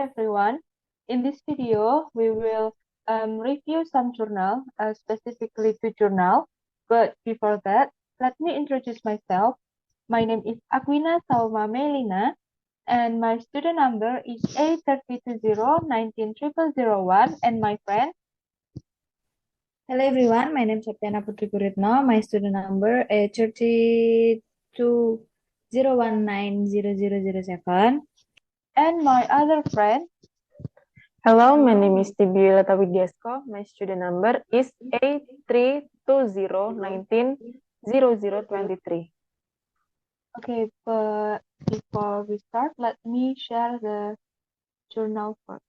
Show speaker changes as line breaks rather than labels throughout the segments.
everyone. In this video, we will review some journal, specifically two journal. But before that, let me introduce myself. My name is Agwina Salma Meilina, and my student number is A320190001, and my friend.
Hello everyone, my name is Septiana Putri Guritno. My student number is 3201900007.
And my other friend.
Hello, my name is Yulieta Widyasko. My student number is A320190023.
Okay, but before we start, let me share the journal first.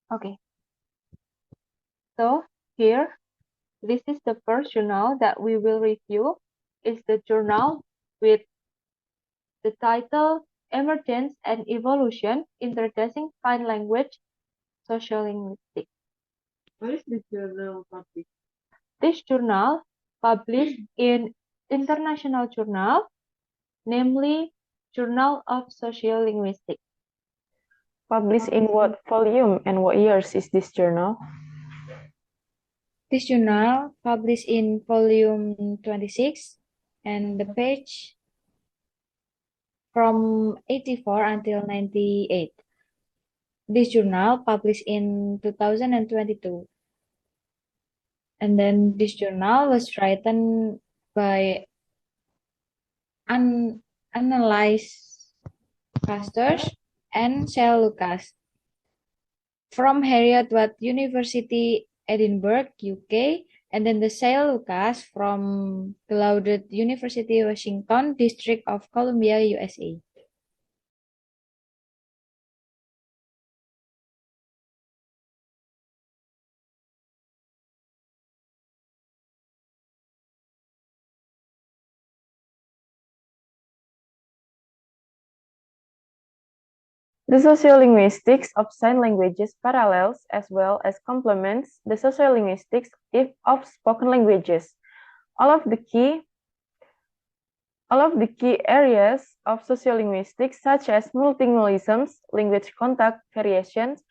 Okay, so here, this is the first journal that we will review. It's the journal with the title Emergence and Evolution, Introducing Sign Language, Sociolinguistics.
Where is the journal published?
This journal published in international journal, namely Journal of Sociolinguistics.
Published in what volume and what years is this journal?
This journal published in volume 26 and the page from 84 until 98. This journal published in 2022. And then this journal was written by analyzed pastors and Shell Lucas from Heriot-Watt University, Edinburgh, UK, and then the Shell Lucas from Gallaudet University, Washington, District of Columbia, USA.
The sociolinguistics of sign languages parallels as well as complements the sociolinguistics of spoken languages. All of the key areas of sociolinguistics, such as multilingualisms, language contact variations,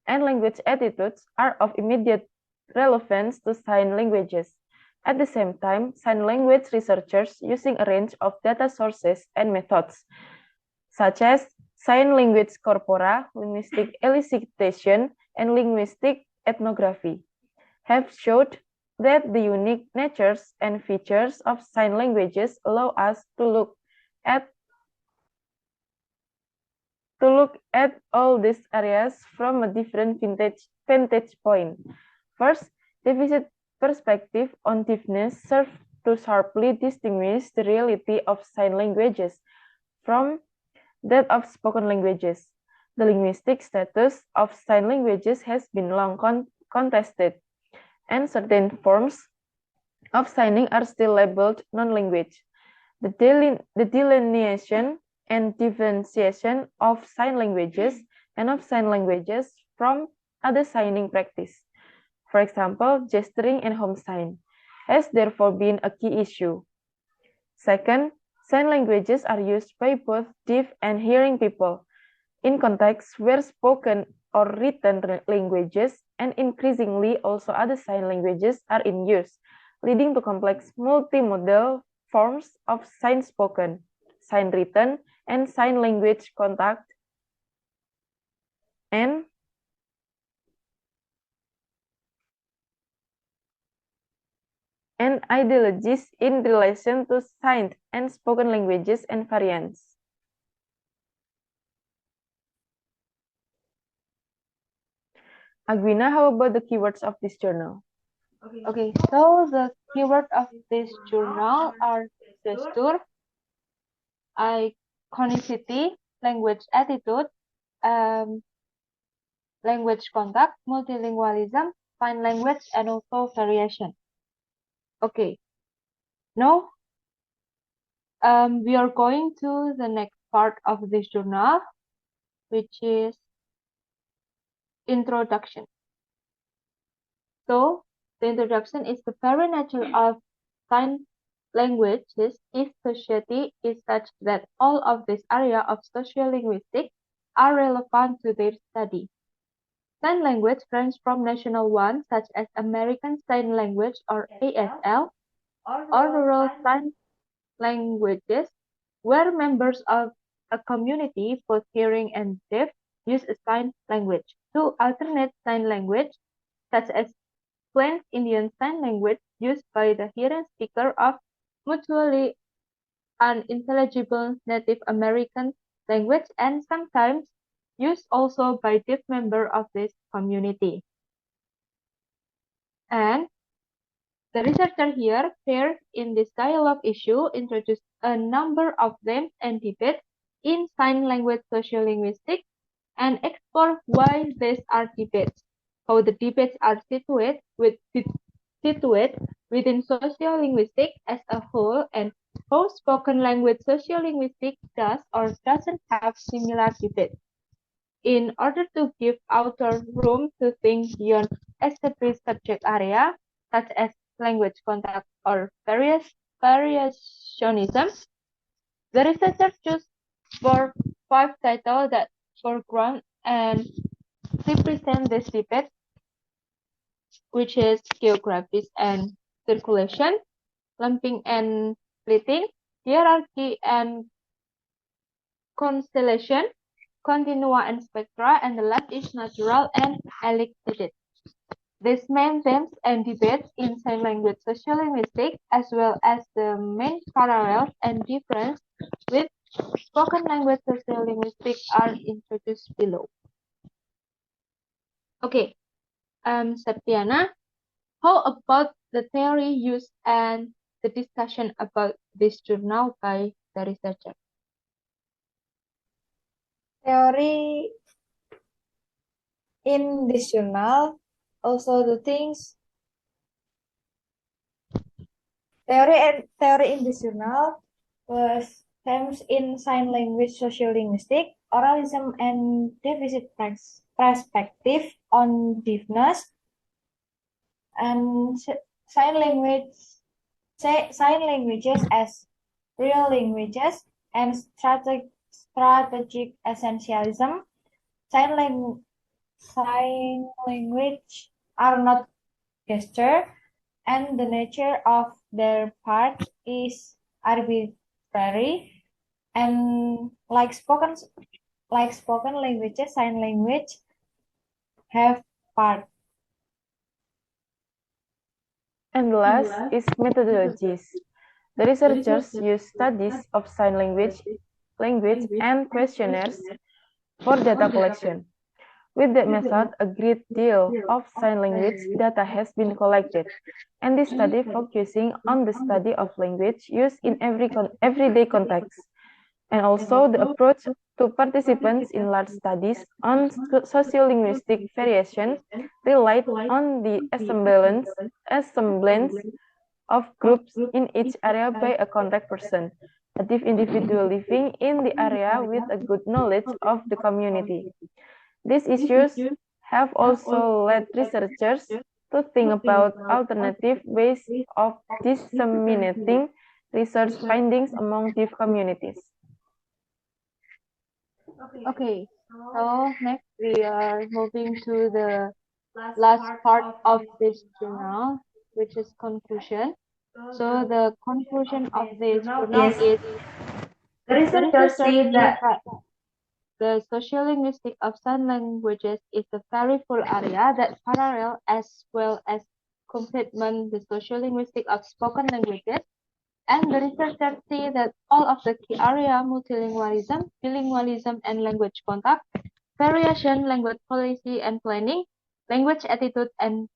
and language attitudes, are of immediate relevance to sign languages. At the same time, sign language researchers using a range of data sources and methods, such as sign language corpora, linguistic elicitation, and linguistic ethnography, have showed that the unique natures and features of sign languages allow us to look at all these areas from a different vantage point. First, deficit perspective on deafness serves to sharply distinguish the reality of sign languages from that of spoken languages. The linguistic status of sign languages has been long contested, and certain forms of signing are still labeled non-language. The delineation and differentiation of sign languages and of sign languages from other signing practice, for example, gesturing and home sign, has therefore been a key issue. Second, sign languages are used by both deaf and hearing people in contexts where spoken or written languages and increasingly also other sign languages are in use, leading to complex multimodal forms of sign spoken, sign written, and sign language contact, and ideologies in relation to signed and spoken languages and variants. Agwina, how about the keywords of this journal?
Okay, so the keyword of this journal are gesture, iconicity, language attitude, language contact, multilingualism, sign language, and also variation. Okay, now we are going to the next part of this journal, which is introduction. So The introduction is the very nature of sign languages is society is such that all of this area of sociolinguistics are relevant to their study. Sign language range from national ones such as American Sign Language or ASL or rural sign languages where members of a community, both hearing and deaf, use a sign language, to alternate sign language such as Plains Indian Sign Language used by the hearing speaker of mutually unintelligible Native American language and sometimes used also by deaf members of this community. And the researcher here pairs in this dialogue issue introduced a number of themes and debates in sign language sociolinguistics and explore why these are debates, how the debates are situated within sociolinguistics as a whole, and how spoken language sociolinguistics does or doesn't have similar debates. In order to give authors room to think beyond established subject area, such as language contact or variationism, the researcher chose for 5 titles that foreground and represent this debate, which is geography and circulation, lumping and splitting, hierarchy and constellation, continua and spectra, and the last is natural and elicited. These main themes and debates in sign language sociolinguistics, as well as the main parallels and difference with spoken language sociolinguistics, are introduced below. Okay, Septiana, how about the theory used and the discussion about this journal by the researcher?
Theory in this journal also the things theory in this journal was themes in sign language sociolinguistics, oralism and deficit perspective on deafness, and sign languages as real languages and strategic essentialism. Sign language are not gesture, and the nature of their part is arbitrary. And like spoken languages, sign language have part.
And last is methodologies. The researchers use studies of sign language and questionnaires for data collection. With that method, a great deal of sign language data has been collected, and this study focusing on the study of language used in everyday context, and also the approach to participants in large studies on sociolinguistic variation relied on the assemblance of groups in each area by a contact person, a deaf individual living in the area with a good knowledge of the community. These issues have also led researchers to think about alternative ways of disseminating research findings among deaf communities.
Okay, so next we are moving to the last part of this journal, which is conclusion. So the conclusion of this journal is
The researchers say that
the sociolinguistics of sign languages is a very full area that parallel as well as complement the sociolinguistics of spoken languages. And the researchers see that all of the key area, multilingualism, bilingualism, and language contact, variation, language policy and planning, language attitude, and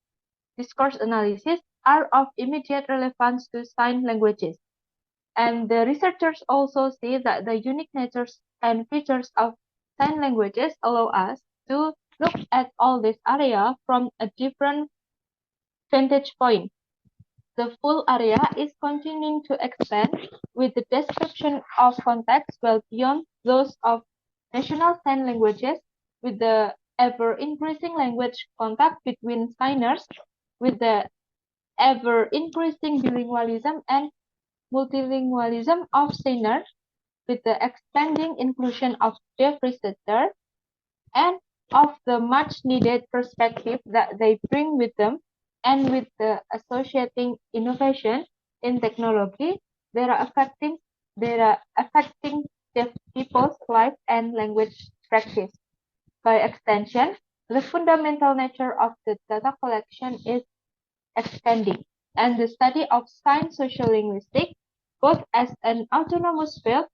discourse analysis are of immediate relevance to sign languages. And the researchers also see that the unique natures and features of sign languages allow us to look at all this area from a different vantage point. The full area is continuing to expand with the description of contexts well beyond those of national sign languages, with the ever-increasing language contact between signers, with the ever-increasing bilingualism and multilingualism of SAINER, with the expanding inclusion of deaf researchers, and of the much-needed perspective that they bring with them, and with the associating innovation in technology that are affecting deaf people's life and language practice. By extension, the fundamental nature of the data collection is expanding, and the study of science sociolinguistics, both as an autonomous field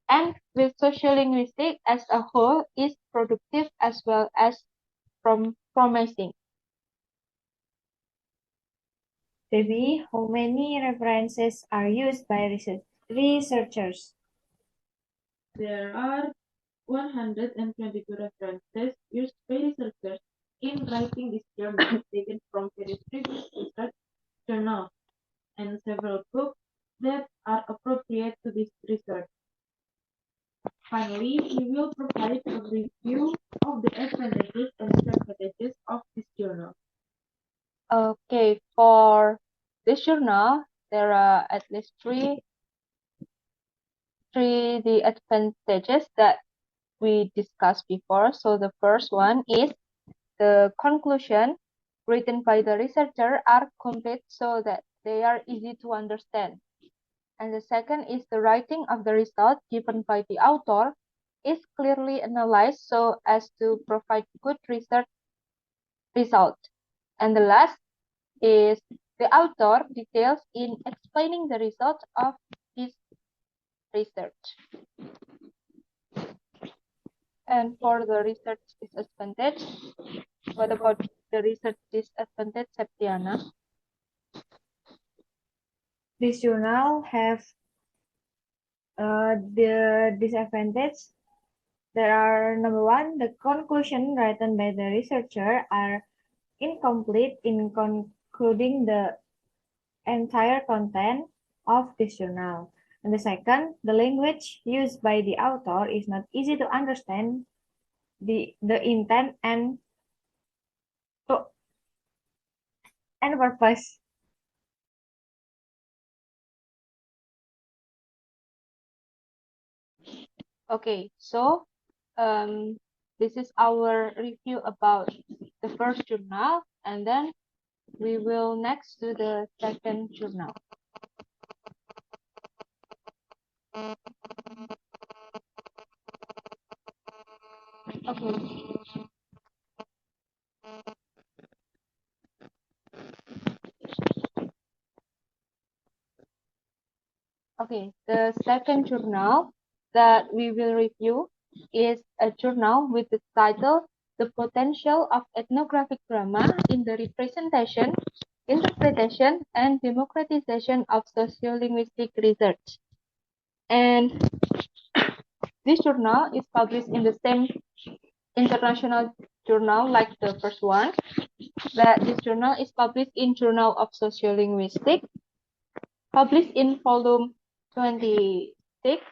and with sociolinguistics as a whole, is productive as well as promising.
Debbie, how many references are used by researchers?
There are 122 references used by researchers in writing this journal, taken from various previous research journals and several books that are appropriate to this research. Finally, we will provide a review of the advantages and disadvantages of this journal.
Okay, for this journal, there are at least three the advantages that we discussed before. So the first one is the conclusion written by the researcher are complete so that they are easy to understand. And the second is the writing of the result given by the author is clearly analyzed so as to provide good research result. And the last is the author details in explaining the results of his research. And for the research disadvantage, what about the research disadvantage, Septiana?
This journal have the disadvantage. There are number one, the conclusion written by the researcher are incomplete in concluding the entire content of this journal. And the second, the language used by the author is not easy to understand the intent and purpose.
Okay, so this is our review about the first journal, and then we will next do the second journal. Okay. Okay, the second journal that we will review is a journal with the title The Potential of Ethnographic Drama in the Representation, Interpretation, and Democratization of Sociolinguistic Research. And this journal is published in the same international journal like the first one, but this journal is published in Journal of Sociolinguistics, published in volume 26,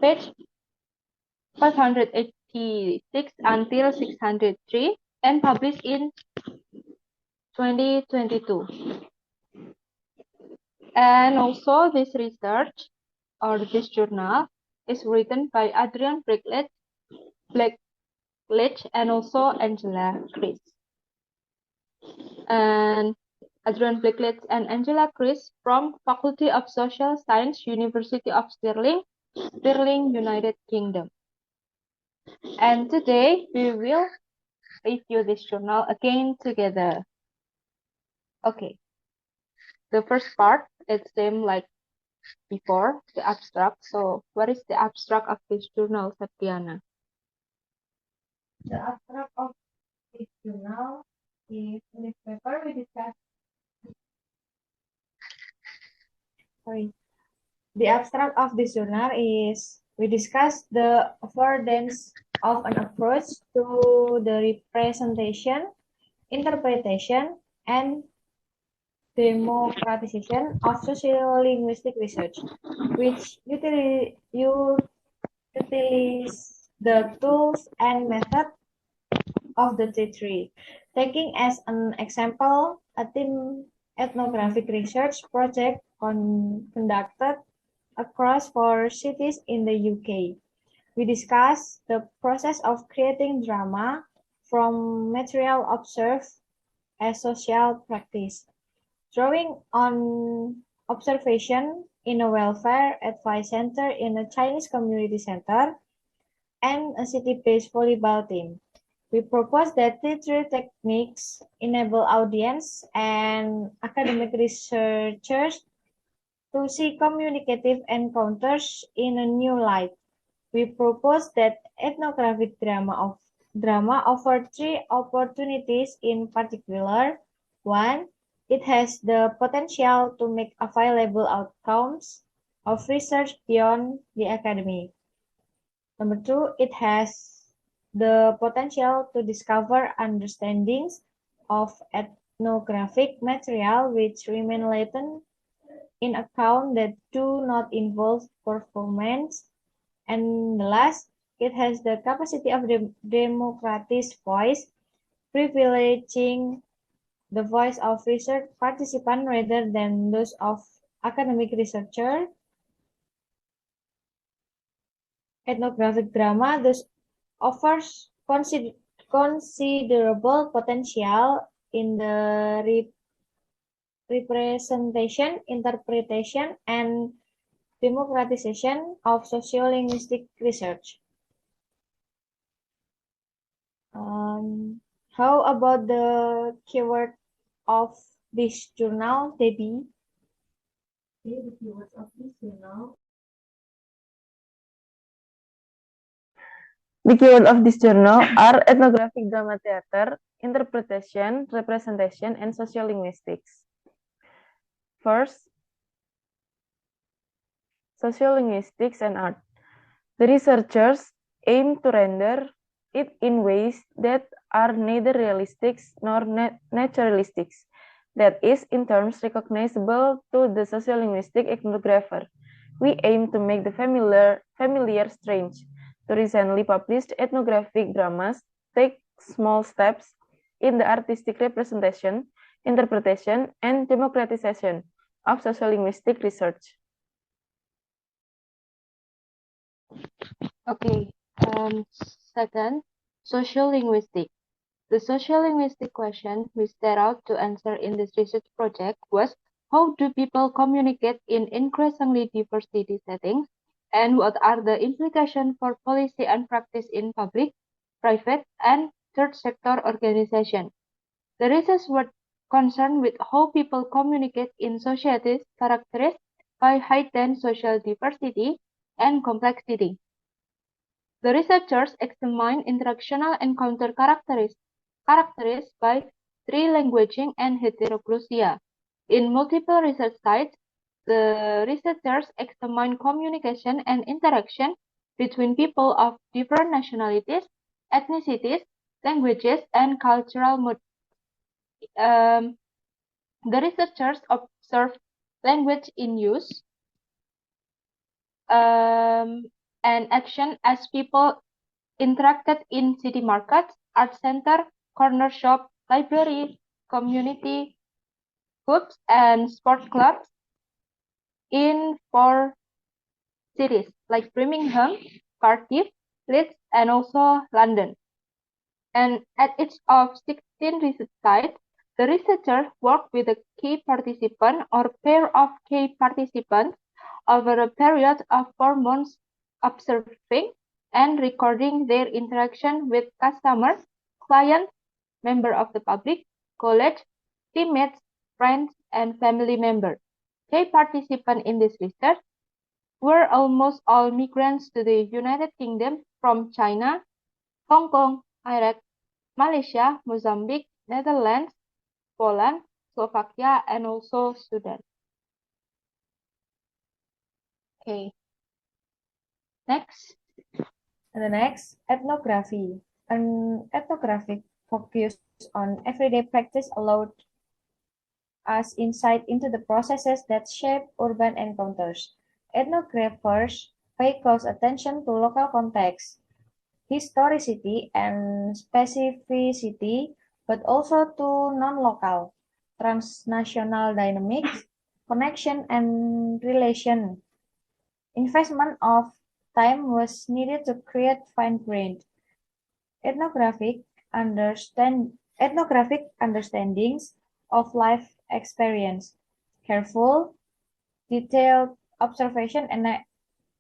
page 586 until 603, and published in 2022. And also this research or this journal is written by Adrian Blackledge and also Angela Chris. And Adrian Blackledge and Angela Chris from Faculty of Social Science, University of Stirling, United Kingdom. And today we will review this journal again together. Okay. The first part, it's same like before, the abstract. So what is the abstract of this journal, Septiana?
The abstract of this journal is in this paper we discuss. The abstract of this journal is we discuss the affordance of an approach to the representation, interpretation, and democratization of sociolinguistic research, which utilize the tools and methods of the T3, taking as an example a ethnographic research project conducted across 4 cities in the UK. We discussed the process of creating drama from material observed as social practice, drawing on observation in a welfare advice center in a Chinese community center and a city-based volleyball team. We propose that theater techniques enable audience and academic researchers to see communicative encounters in a new light. We propose that ethnographic drama offer 3 opportunities in particular. 1. It has the potential to make available outcomes of research beyond the academy. Number 2, it has the potential to discover understandings of ethnographic material which remain latent in account that do not involve performance. And the last, it has the capacity of democratized voice, privileging the voice of research participants rather than those of academic researcher. Ethnographic drama thus offers considerable potential in the representation, interpretation, and democratization of sociolinguistic research. How about the keyword of this journal, Debbie?
The keywords of this journal. The keyword of this journal are ethnographic drama theater, interpretation, representation, and sociolinguistics. First, sociolinguistics and art. The researchers aim to render it in ways that are neither realistic nor naturalistic, that is, in terms recognizable to the sociolinguistic ethnographer. We aim to make the familiar strange. The recently published ethnographic dramas take small steps in the artistic representation, interpretation, and democratization of sociolinguistic research.
Okay. Second, sociolinguistic. The sociolinguistic question we set out to answer in this research project was, how do people communicate in increasingly diverse city settings, and what are the implications for policy and practice in public, private, and third sector organizations? The research was concerned with how people communicate in societies characterized by heightened social diversity and complexity. The researchers examined interactional encounter characterized by trilanguaging and heteroglossia. In multiple research sites, the researchers examined communication and interaction between people of different nationalities, ethnicities, languages, and cultural modes. The researchers observed language in use and action as people interacted in city markets, art center, corner shop, library, community groups, and sport clubs in 4 cities like Birmingham, Cardiff, Leeds, and also London. And at each of 16 research sites, the researcher worked with a key participant or pair of key participants over a period of 4 months, observing and recording their interaction with customers, clients, members of the public, colleagues, teammates, friends, and family members. Key participants in this research were almost all migrants to the United Kingdom from China, Hong Kong, Iraq, Malaysia, Mozambique, Netherlands, Poland, Slovakia, and also Sudan. Okay. Next.
And the next, ethnography. An ethnographic focus on everyday practice allowed us insight into the processes that shape urban encounters. Ethnographers pay close attention to local context, historicity, and specificity, but also to non-local transnational dynamics, connection, and relation. Investment of time was needed to create fine-grained ethnographic understandings of life experience. Careful, detailed observation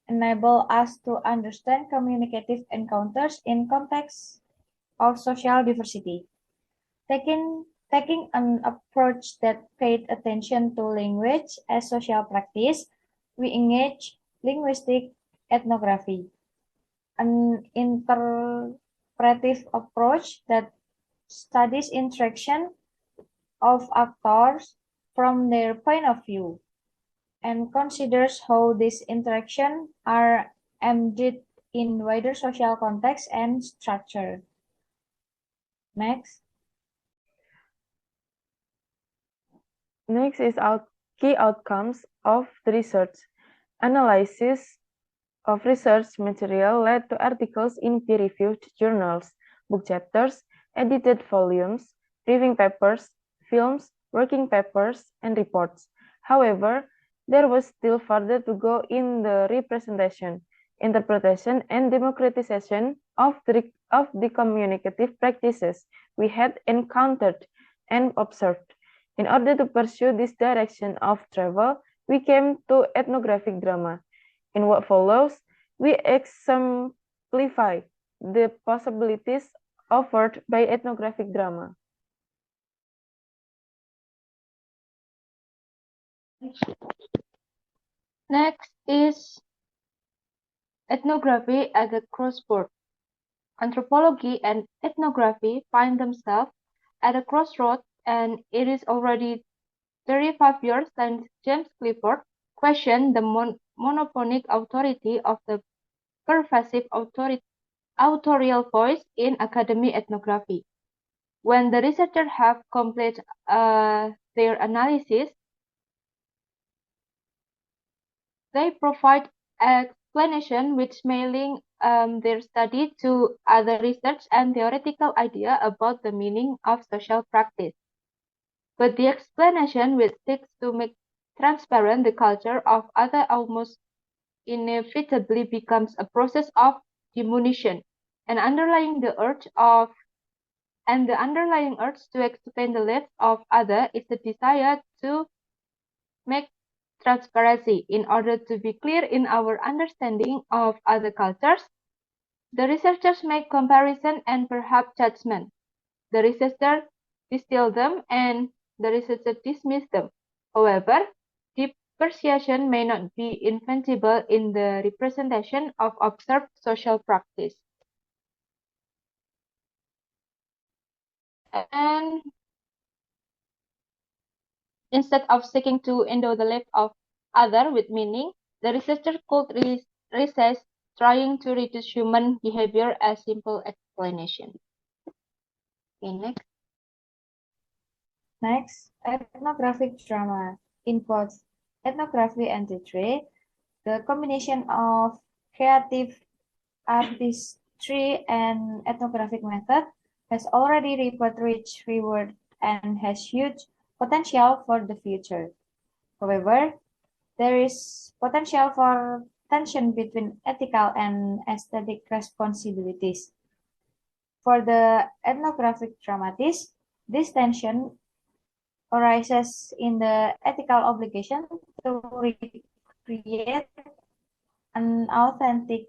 enable us to understand communicative encounters in context of social diversity. Taking an approach that paid attention to language as social practice, we engage linguistic ethnography, an interpretive approach that studies interaction of actors from their point of view and considers how these interactions are embedded in wider social context and structure. Next.
Next is key outcomes of the research. Analysis of research material led to articles in peer-reviewed journals, book chapters, edited volumes, briefing papers, films, working papers, and reports. However, there was still further to go in the representation, interpretation, and democratization of the communicative practices we had encountered and observed. In order to pursue this direction of travel, we came to ethnographic drama. In what follows, we exemplify the possibilities offered by ethnographic drama.
Next is ethnography at the crossroad. Anthropology and ethnography find themselves at a crossroad, and it is already 35 years since James Clifford questioned the monophonic authority of the pervasive authorial voice in academic ethnography. When the researchers have completed their analysis, they provide explanation which may link their study to other research and theoretical idea about the meaning of social practice. But the explanation which seeks to make transparent the culture of other almost inevitably becomes a process of diminution, and the underlying urge to explain the lives of others is the desire to make transparency. In order to be clear in our understanding of other cultures, the researchers make comparison and perhaps judgment. The researcher distill them and the researcher dismiss them. However, depreciation may not be infallible in the representation of observed social practice. And instead of seeking to endow the life of other with meaning, the researcher could resist trying to reduce human behavior as simple explanation. Okay, next.
Next, ethnographic drama. In both ethnography and theatre, the combination of creative artistry and ethnographic method has already reaped rich reward and has huge potential for the future. However, there is potential for tension between ethical and aesthetic responsibilities. For the ethnographic dramatist, this tension arises in the ethical obligation to recreate an authentic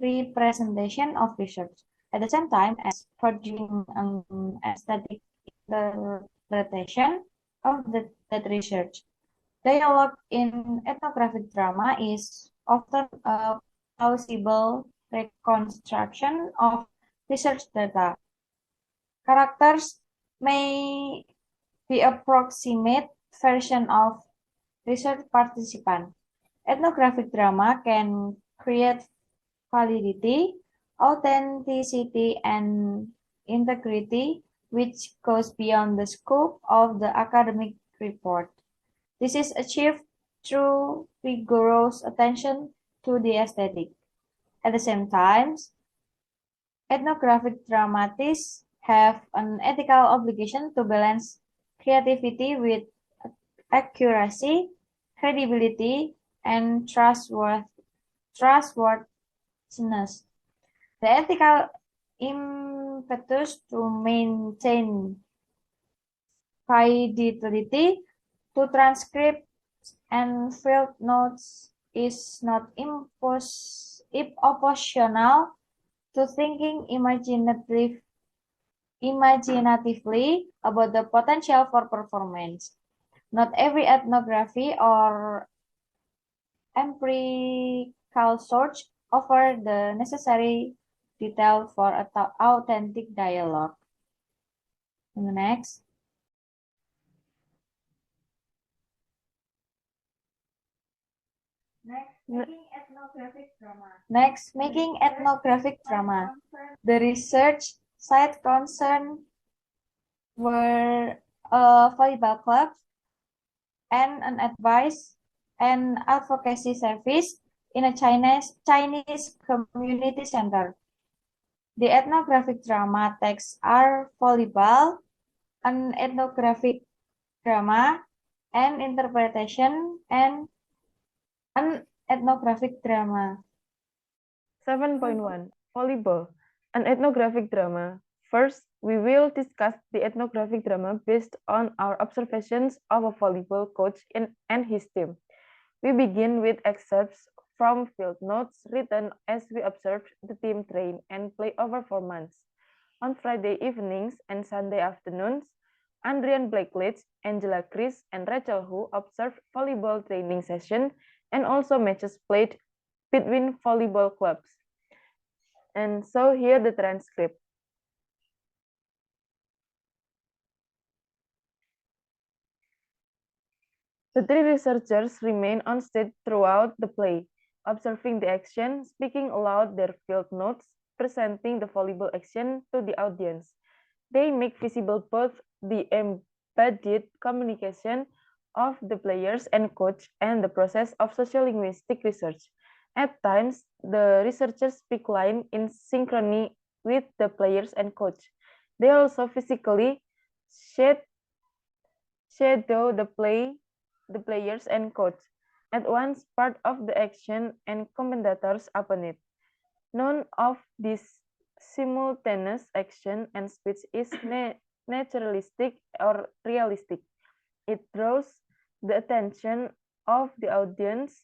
representation of research, at the same time as producing an aesthetic interpretation of that research. Dialogue in ethnographic drama is often a plausible reconstruction of research data. Characters may be approximate version of research participant. Ethnographic drama can create validity, authenticity, and integrity, which goes beyond the scope of the academic report. This is achieved through rigorous attention to the aesthetic. At the same time, ethnographic dramatists have an ethical obligation to balance creativity with accuracy, credibility, and trustworthiness. The ethical impetus to maintain fidelity to transcripts and field notes is not oppositional to thinking imaginatively about the potential for performance. Not every ethnography or empirical search offer the necessary detail for authentic dialogue. And the next. Next, making ethnographic drama. The research site concerned were a volleyball club and an advice and advocacy service in a Chinese community center. The ethnographic drama texts are volleyball, an ethnographic drama, and interpretation, and an ethnographic drama.
7.1 Volleyball, an ethnographic drama. First, we will discuss the ethnographic drama based on our observations of a volleyball coach and his team. We begin with excerpts from field notes written as we observed the team train and play over 4 months. On Friday evenings and Sunday afternoons, Adrian Blakeledge, Angela Chris, and Rachel Hu observed volleyball training session and also matches played between volleyball clubs. And so here the transcript. The three researchers remain on stage throughout the play, observing the action, speaking aloud their field notes, presenting the volleyball action to the audience. They make visible both the embedded communication of the players and coach and the process of sociolinguistic research. At times, the researchers speak line in synchrony with the players and coach. They also physically shadow the players and coach, at once part of the action and commentators upon it. None of this simultaneous action and speech is naturalistic or realistic. It draws the attention of the audience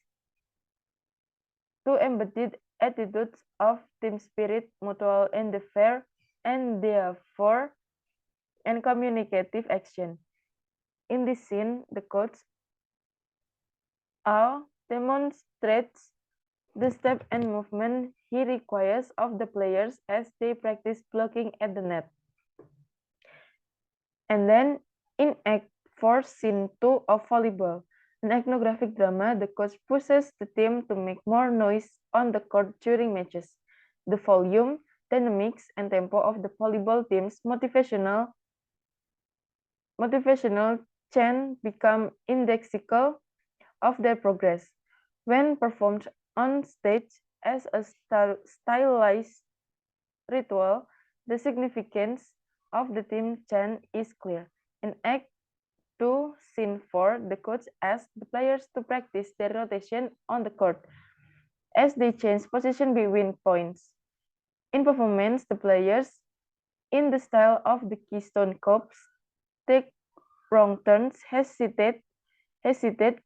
to embedded attitudes of team spirit, mutual endeavor, and therefore and communicative action. In this scene, the coach demonstrates the step and movement he requires of the players as they practice blocking at the net. And then in Act 4, Scene 2 of Volleyball, an ethnographic drama, the coach pushes the team to make more noise on the court during matches. The volume, dynamics, and tempo of the volleyball team's motivational chant become indexical of their progress. When performed on stage as a stylized ritual, the significance of the team chant is clear. In Act 2, Scene 4, the coach asks the players to practice their rotation on the court as they change position between points. In performance, the players, in the style of the Keystone Cops, take wrong turns, hesitate,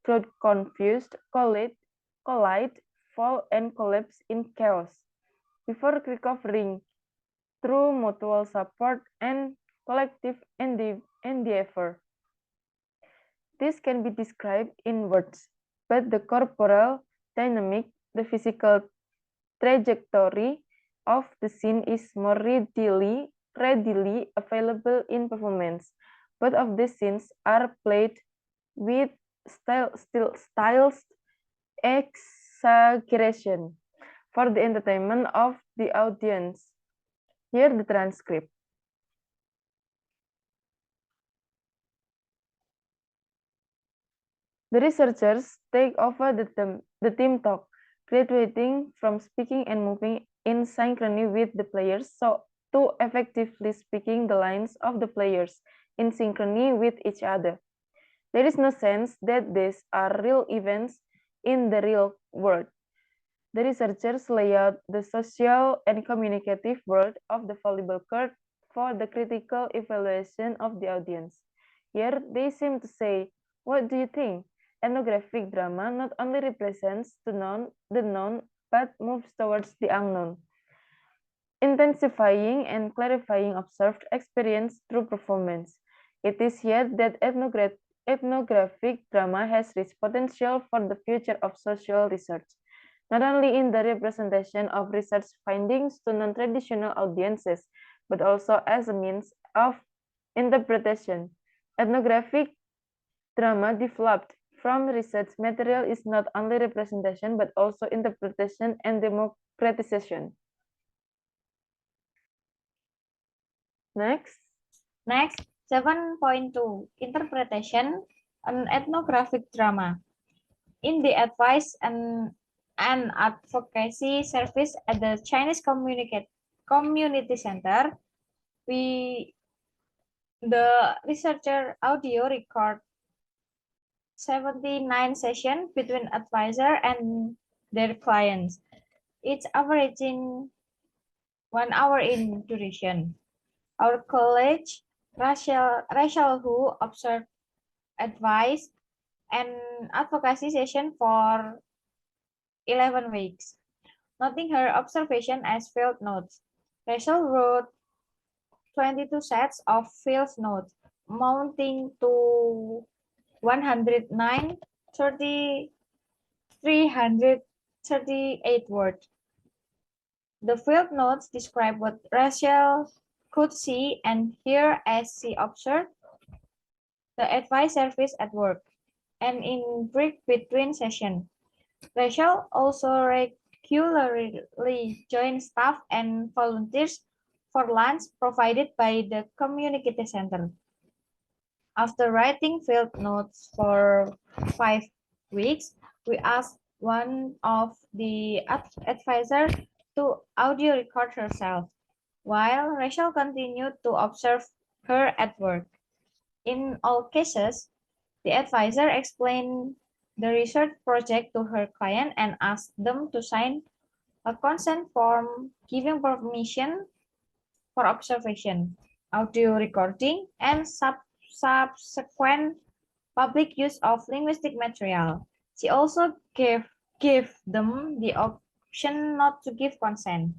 crowd confused, collide, fall, and collapse in chaos before recovering through mutual support and collective endeavor. This can be described in words, but the corporal dynamic, the physical trajectory of the scene is more readily available in performance. Both of these scenes are played with stylized exaggeration for the entertainment of the audience. Here the transcript. The researchers take over the team talk, graduating from speaking and moving in synchrony with the players so to effectively speaking the lines of the players in synchrony with each other. There is no sense that these are real events in the real world. The researchers lay out the social and communicative world of the volleyball court for the critical evaluation of the audience. Here, they seem to say, what do you think? Ethnographic drama not only represents the known, but moves towards the unknown, intensifying and clarifying observed experience through performance. It is here that ethnographic drama has rich potential for the future of social research, not only in the representation of research findings to non-traditional audiences, but also as a means of interpretation. Ethnographic drama developed from research material is not only representation, but also interpretation and democratization. Next.
Next, 7.2, Interpretation, an ethnographic drama. In the advice and advocacy service at the Chinese Community Center, the researcher audio record 79 sessions between advisor and their clients, each averaging 1 hour in duration. Our colleague, Rachel who observed advice and advocacy session for 11 weeks, noting her observation as field notes. Rachel wrote 22 sets of field notes, amounting to 109, 338 words. The field notes describe what Rachel could see and hear as she observed the advice service at work and in break between sessions. Rachel also regularly joins staff and volunteers for lunch provided by the community center. After writing field notes for 5 weeks, we asked one of the advisors to audio record herself, while Rachel continued to observe her at work. In all cases, the advisor explained the research project to her client and asked them to sign a consent form giving permission for observation, audio recording, and subsequent public use of linguistic material. She also gave them the option not to give consent.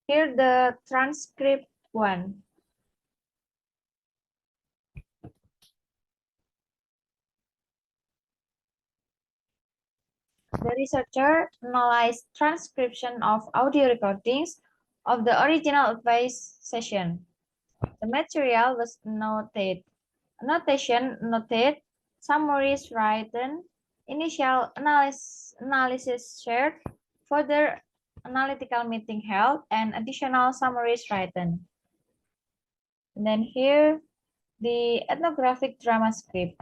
Here the transcript one. The researcher analyzed transcription of audio recordings of the original advice session. The material was noted. Annotation noted, summaries written, initial analysis shared, further analytical meeting held, and additional summaries written. And then here, the ethnographic drama script.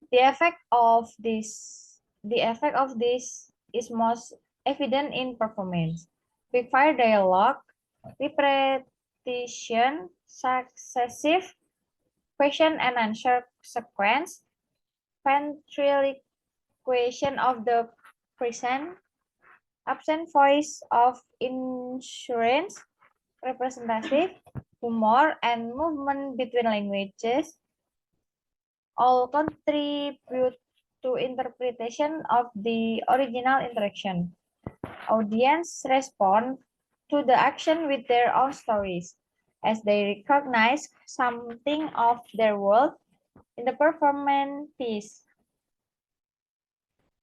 The effect of this is most evident in performance. Quick-fire dialogue, repetition, successive question and answer sequence, ventriloquism of the present, absent voice of insurance, representative, humor, and movement between languages all contribute to interpretation of the original interaction. Audience respond to the action with their own stories, as they recognize something of their world in the performance piece.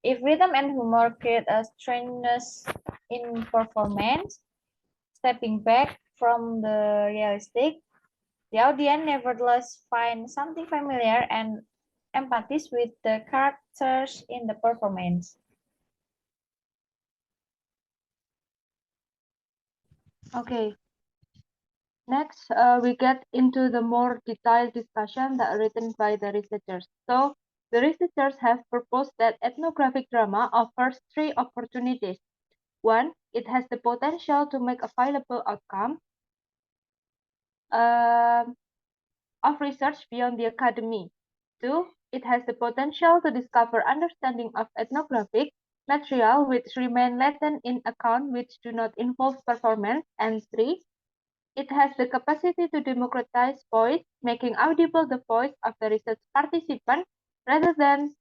If rhythm and humor create a strangeness in performance, stepping back from the realistic, the audience nevertheless finds something familiar and empathize with the characters in the performance.
Okay. Next, we get into the more detailed discussion that are written by the researchers. So, the researchers have proposed that ethnographic drama offers 3 opportunities One, it has the potential to make a valuable outcome of research beyond the academy. Two, it has the potential to discover understanding of ethnographic material which remain latent in account which do not involve performance. And three, it has the capacity to democratize voice, making audible the voice of the research participant rather than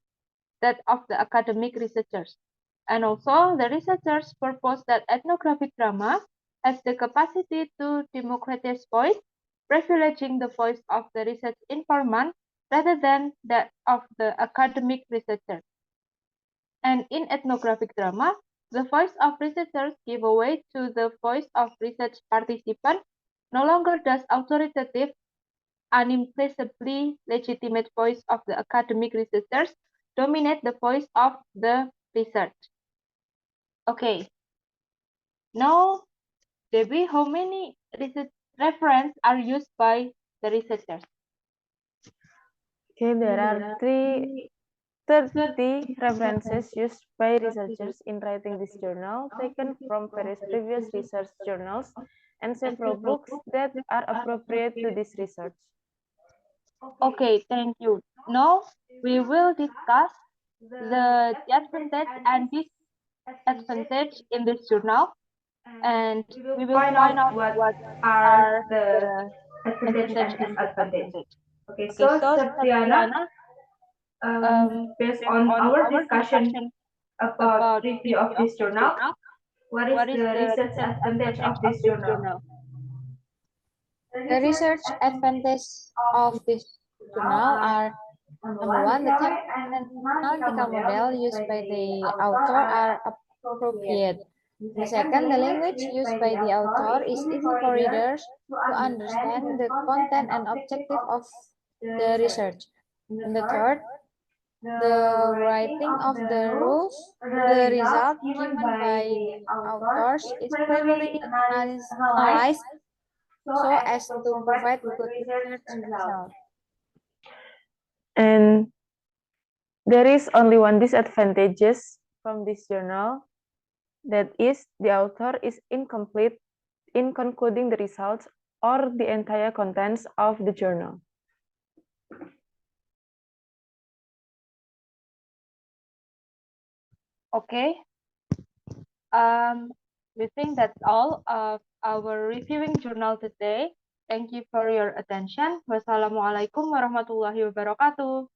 that of the academic researchers. And also, the researchers propose that ethnographic drama has the capacity to democratize voice, privileging the voice of the research informant rather than that of the academic researcher. And in ethnographic drama, the voice of researchers give way to the voice of research participant, no longer does authoritative, unimpeachably legitimate voice of the academic researchers dominate the voice of the research. Okay, now, Debbie, how many research references are used by the researchers?
Okay, there are 30 references used by researchers in writing this journal, taken from various previous research journals and several books that are appropriate to this research.
Okay, thank you. Now, we will discuss the advantage and disadvantage in this journal, and we will find out what are the advantage and disadvantage. Okay, so Septiana,
Based
based
on
on
our
our
discussion
discussion
about
about
review
review
of
of
this
this
journal,
journal,
what is
what is
the
the
research
research
advantage of
advantage of
this
this
journal?
journal?
The
The research advantage of this journal are number one, the template and analytical model used by the author are appropriate. The second, the language used by the author is easy for readers to understand the content and objective of the research. And the third, the writing of the rules, the result given by the authors is clearly analyzed so as to provide good research results.
And there is only one disadvantages from this journal, that is, the author is incomplete in concluding the results or the entire contents of the journal.
Okay, we think that's all of our reviewing journal today. Thank you for your attention. Wassalamualaikum warahmatullahi wabarakatuh.